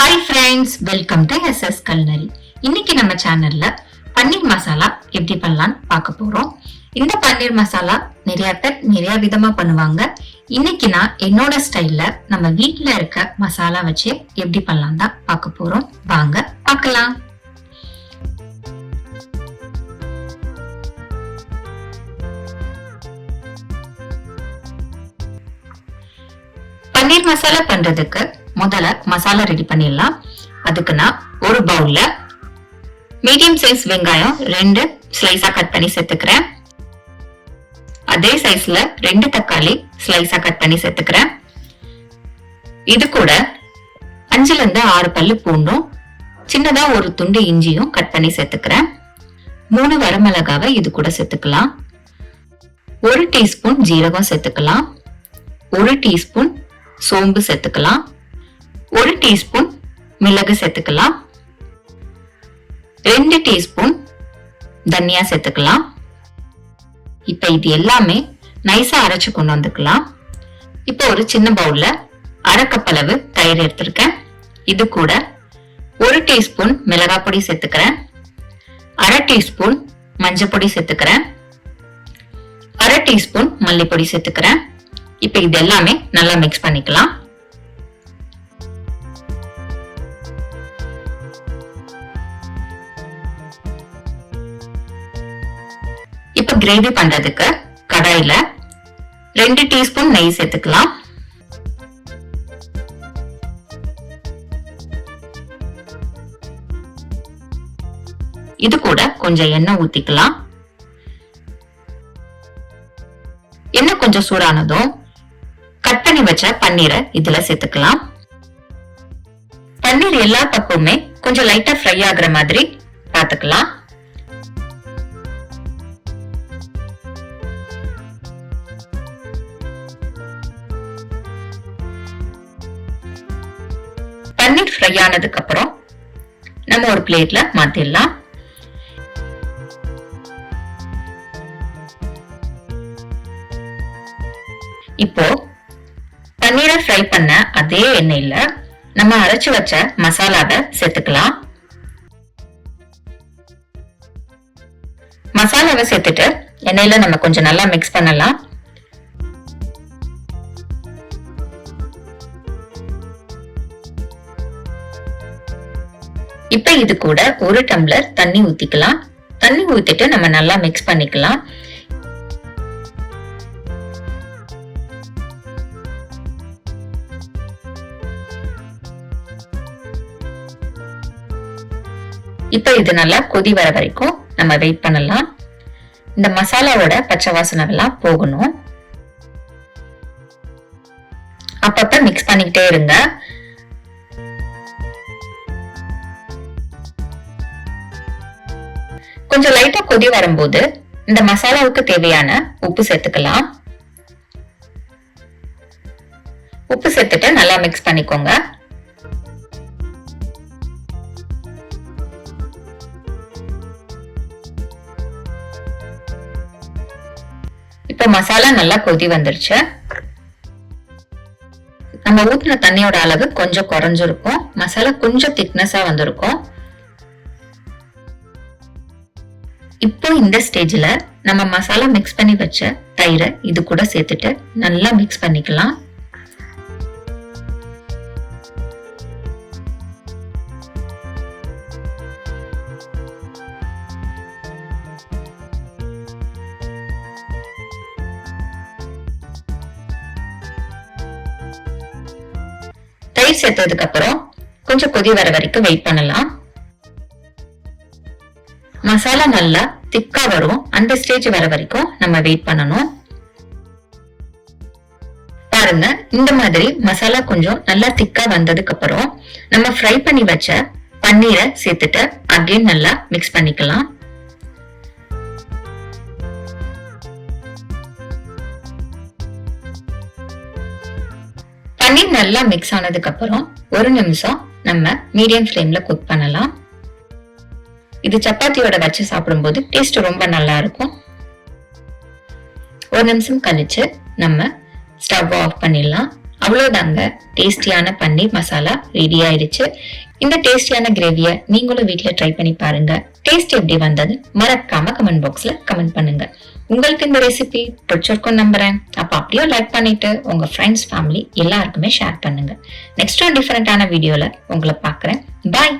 Hi friends, welcome to SS culinary. இன்னைக்கு நம்ம சேனல்ல பன்னீர் மசாலா எப்படி பண்ணலாம்னு பார்க்க போறோம். இந்த பன்னீர் மசாலா நிறைய பேர் நிறைய விதமா பண்ணுவாங்க. இன்னைக்கு நான் என்னோட ஸ்டைல்ல நம்ம வீட்ல இருக்க மசாலா வச்சு எப்படி பண்ணலாம் தான் பார்க்க போறோம். வாங்க பார்க்கலாம். பன்னீர் மசாலா பண்றதுக்கு முதல்ல மசாலா ரெடி பண்ணிடலாம். அதுக்கு நான் ஒரு பவுல்ல மீடியம் சைஸ் வெங்காயம் 2 ஸ்லைஸா கட் பண்ணி சேர்த்துக்கிறேன். அதே சைஸ்ல 2 தக்காளி ஸ்லைஸா கட் பண்ணி சேர்த்துக்கிறேன். இது கூட 5ல இருந்து 6 பல்லு பூண்டும் சின்னதா ஒரு துண்டு இஞ்சியும் கட் பண்ணி சேர்த்துக்கிறேன். 3 வரமிளகாவை இது கூட சேர்த்துக்கலாம். 1 டீஸ்பூன் ஜீரகம் சேர்த்துக்கலாம். 1 டீஸ்பூன் சோம்பு சேர்த்துக்கலாம். 1 டீஸ்பூன் மிளகு சேர்த்துக்கலாம். 2 டீஸ்பூன் தனியா சேர்த்துக்கலாம். இப்ப இது எல்லாமே நைஸா அரைச்சு கொண்டு வந்துக்கலாம். இப்ப ஒரு சின்ன பவுல்ல 1/2 கப் அளவு தயிர் எடுத்திருக்கேன். இது கூட 1 டீஸ்பூன் மிளகாய் பொடி சேர்த்துக்கிறேன். 1/2 டீஸ்பூன் மஞ்சள் பொடி சேர்த்துக்கிறேன். 1/2 டீஸ்பூன் மல்லிப்பொடி சேர்த்துக்கிறேன். இப்ப இது எல்லாமே நல்லா மிக்ஸ் பண்ணிக்கலாம். இப்ப கிரேவி பண்றதுக்கு கடாயில 2 டீஸ்பூன் நெய் சேர்த்துக்கலாம். இது கூட கொஞ்சம் எண்ணெய் ஊத்திக்கலாம். எண்ணெய் கொஞ்சம் சூடானதும் கட் பண்ணி வச்ச பன்னீரை இதுல சேர்த்துக்கலாம். பன்னீர் எல்லா பக்கமுமே கொஞ்சம் லைட்டா ஃப்ரை ஆகுற மாதிரி பாத்துக்கலாம். பன்னீர் ஃப்ரை ஆனதுக்கு அப்புறம் நம்ம ஒரு பிளேட்ல மாத்திடலாம். இப்போ பன்னீரை ஃப்ரை பண்ண அதே எண்ணெயில நம்ம அரைச்சு வச்ச மசாலாவை சேர்த்துக்கலாம். மசாலாவை சேர்த்துட்டு எண்ணெயில நம்ம கொஞ்சம் நல்லா மிக்ஸ் பண்ணலாம். இப்ப இது கூட 1 டம்ளர் தண்ணி ஊத்திக்கலாம். தண்ணி ஊத்திட்டு நம்ம நல்லா மிக்ஸ் பண்ணிக்கலாம். இப்ப இது நல்லா கொதி வர வரைக்கும் நம்ம வெயிட் பண்ணலாம். இந்த மசாலாவோட பச்சை வாசனை எல்லாம் போகணும். அப்பப்ப மிக்ஸ் பண்ணிக்கிட்டே இருங்க. கொஞ்சம் லைட்டா கொதி வரும்போது இந்த மசாலாவுக்கு தேவையான உப்பு சேர்த்துக்கலாம். உப்பு சேர்த்துட்டு நல்லா மிக்ஸ் பண்ணிக்கோங்க. இப்ப மசாலா நல்லா கொதி வந்துருச்சு. நம்ம ஊத்தின தண்ணியோட அளவு கொஞ்சம் குறைஞ்சிருக்கும். மசாலா கொஞ்சம் திக்னஸா வந்திருக்கும். இப்போ இந்த ஸ்டேஜ்ல நம்ம மசாலா மிக்ஸ் பண்ணி வச்ச தயிரை இது கூட சேர்த்துட்டு நல்லா மிக்ஸ் பண்ணிக்கலாம். தயிர் சேர்த்ததுக்கு அப்புறம் கொஞ்சம் கொதி வர வரைக்கும் வெயிட் பண்ணலாம். மசாலா நல்லா திக்கா வரும். அந்த ஸ்டேஜ் வர வரைக்கும் நம்ம வெயிட் பண்ணணும். பாருங்க, இந்த மாதிரி மசாலா கொஞ்சம் நல்லா திக்கா வந்ததுக்கு அப்புறம் நம்ம ஃப்ரை பண்ணி வச்ச பன்னீரை சேர்த்துட்டு அகைன் நல்லா மிக்ஸ் பண்ணிக்கலாம். பன்னீர் நல்லா மிக்ஸ் ஆனதுக்கு அப்புறம் 1 நிமிஷம் நம்ம மீடியம் ஃப்ளேம்ல குக் பண்ணலாம். இது சப்பாத்தியோட வச்சு சாப்பிடும்போது டேஸ்ட் ரொம்ப நல்லா இருக்கும். 1 நிமிஷம் கழிச்சு நம்ம ஸ்டவ் ஆஃப் பண்ணிடலாம். அவ்வளவுதாங்க, டேஸ்டியான பன்னீர் மசாலா ரெடி ஆயிடுச்சு. இந்த டேஸ்டியான கிரேவியை நீங்களும் வீட்ல ட்ரை பண்ணி பாருங்க. டேஸ்ட் எப்படி வந்தது மறக்காம கமெண்ட் பாக்ஸ்ல கமெண்ட் பண்ணுங்க. உங்களுக்கு இந்த ரெசிபி பிடிச்சிருக்கும் நம்புறேன். அப்ப அப்படியே லைக் பண்ணிட்டு உங்க ஃப்ரெண்ட்ஸ் ஃபேமிலி எல்லாருக்குமே ஷேர் பண்ணுங்க. நெக்ஸ்ட் டிஃபரெண்டான வீடியோல உங்களை பாக்குறேன். பாய்.